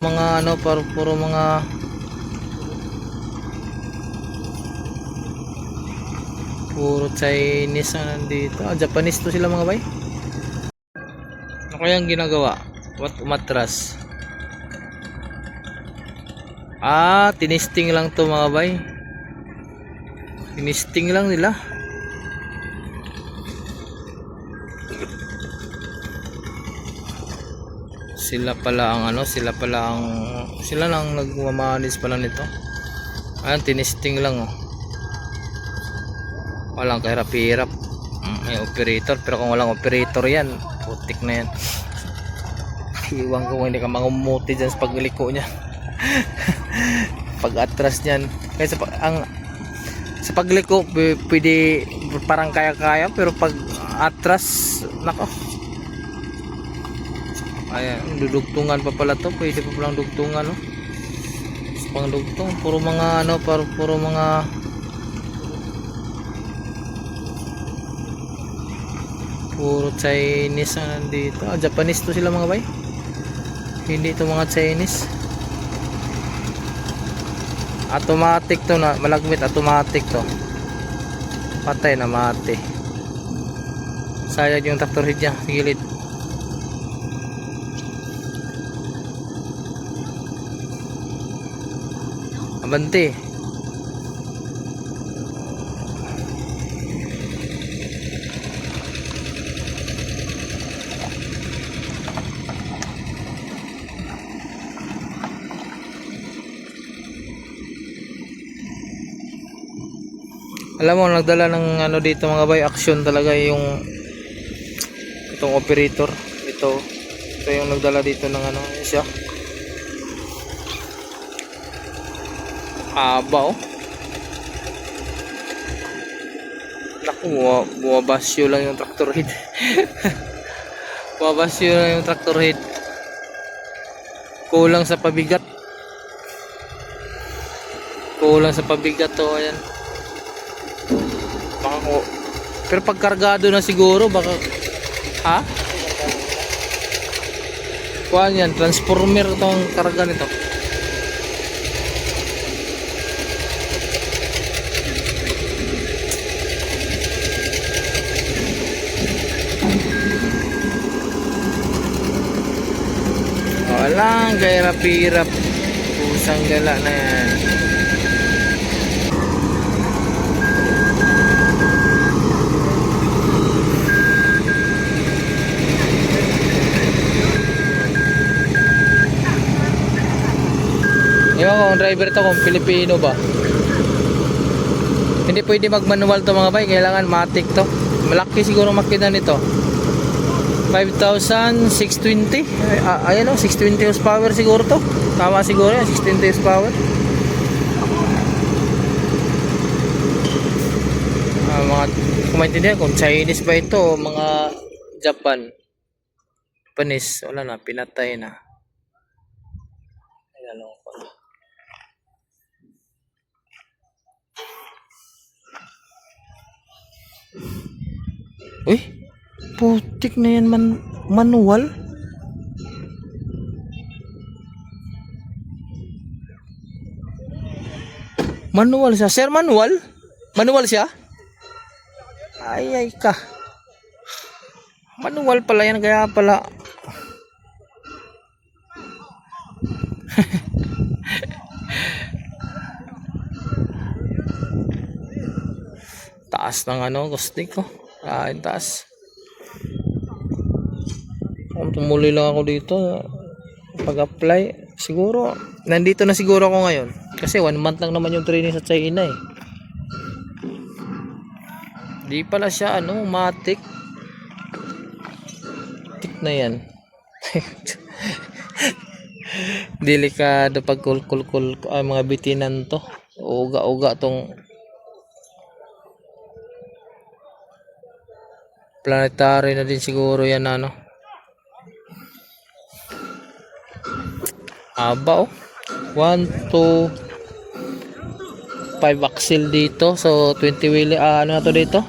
Mga ano, puro mga puro Chinese na nandito. Japanese to sila mga bay. Ano kayang ginagawa? What matras? Tinisting lang to mga bay. Tinisting lang nila. Sila pala ang ano, sila lang nagmamanis pala nito. Ayan, tinisting lang oh. Walang kahirap-hirap. May operator, pero kung walang operator yan, putik na yan. Iwan ko kung hindi ka mangumuti dyan sa pagliko niya. Pag atras niyan. Kaya sa pagliko pwede parang kaya-kaya, pero pag atras, nako. Ayan, dudugtungan pa pala to. Pwede pa palang dugtungan no? Pang dugtong, puro mga ano, puro mga puro Chinese na nandito. Japanese to sila mga bay. Hindi to mga Chinese. Automatic to na, malagmit automatic to. Patay na mate. Sayang yung tractor head niya, gilid. Abante. Alam mo, nagdala ng ano dito mga bay, action talaga yung itong operator. Ito yung nagdala dito ng ano, siya. Aba oh. Naku, bumabasyo lang yung tractor head. Bumabasyo lang yung tractor head. Kulang sa pabigat. Kulang sa pabigat to, ayan. Baka ko, pero pag kargado na siguro baka kuhaan yan, transformer itong karga nito. Walang kahirap-hirap, pusang gala na yan. Ewan ko kung driver to, kung Pilipino ba. Hindi pwede mag manual to mga bay, kailangan matic to. Malaki siguro makina nito. 5,620. Ayan o, 620 horsepower siguro to. Tama siguro yan, 620 horsepower. Mga kung maintindihan kung Chinese ba ito o mga Japanese, wala na, pinatay na. Ayan o. Uy, putik na yan, manual. Manual siya, sir, manual siya. Ay ka, manual pala yan, kaya pala. Taas ng ano, gusto ko. Taas. Tumuli lang ako dito pag-apply. Siguro nandito na siguro ako ngayon kasi 1 month lang naman yung training sa China eh. Di pala siya ano, matic. Tik na yan. Delikado pag kulkul mga bitinan to. Uga-uga tong planetary na din siguro yan ano. Aba oh. 1, 2, 5 axle dito. So 20 wheeler, ano na to dito?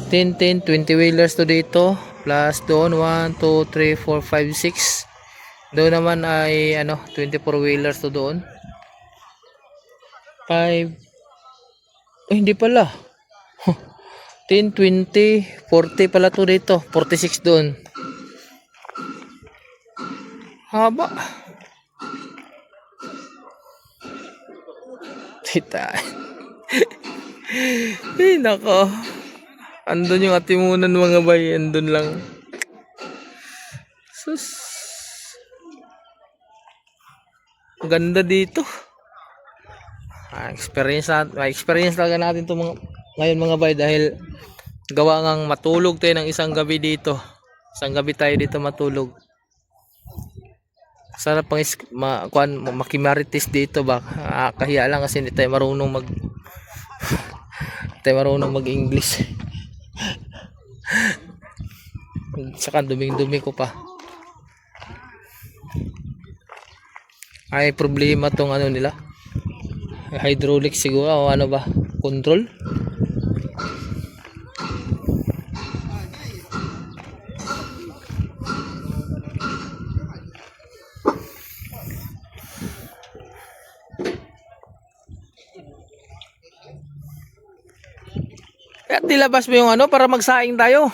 10, 20 wheelers to dito. Plus doon 1, 2, 3, 4, 5, 6. Doon naman ay ano, 24 wheelers to doon. 5 hindi pala. 10, 20, 40 pala to dito. 46 doon. Haba. Tita. Ay, nako. Andun yung atimunan mga bay. Andun lang. Sus. Ganda dito. Experience talaga natin to mga, ngayon mga bay dahil gawa ngang matulog tayo ng isang gabi dito. Isang gabi tayo dito matulog. Sarap pang makimarites dito ba? Kahiya lang kasi hindi tayo marunong mag-English. Saka duming-dumi ko pa. Ay problema tong ano nila. Hydraulic siguro o ano ba? Control? Kaya nilabas mo yung ano para magsaing tayo.